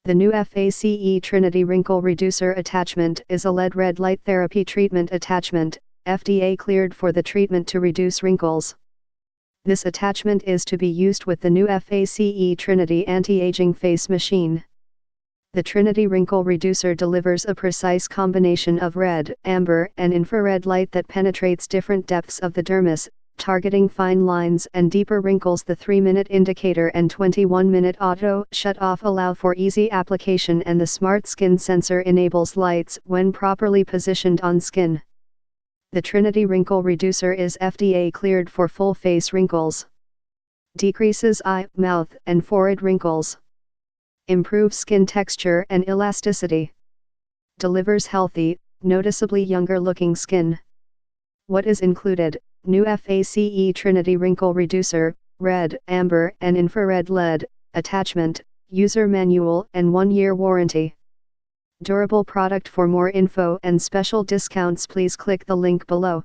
The NuFACE Trinity Wrinkle Reducer attachment is a LED red light therapy treatment attachment, FDA cleared for the treatment to reduce wrinkles. This attachment is to be used with the NuFACE Trinity anti-aging face machine. The Trinity Wrinkle Reducer delivers a precise combination of red, amber, and infrared light that penetrates different depths of the dermis, targeting fine lines and deeper wrinkles. The 3-minute indicator and 21-minute auto shut-off allow for easy application, and the Smart Skin sensor enables lights when properly positioned on skin. The Trinity Wrinkle Reducer is FDA cleared for full face wrinkles. Decreases eye, mouth, and forehead wrinkles. Improves skin texture and elasticity. Delivers healthy, noticeably younger looking skin. What is included? NuFACE Trinity Wrinkle Reducer, red, amber, and infrared LED, attachment, user manual and 1-year warranty. Durable product. For more info and special discounts, please click the link below.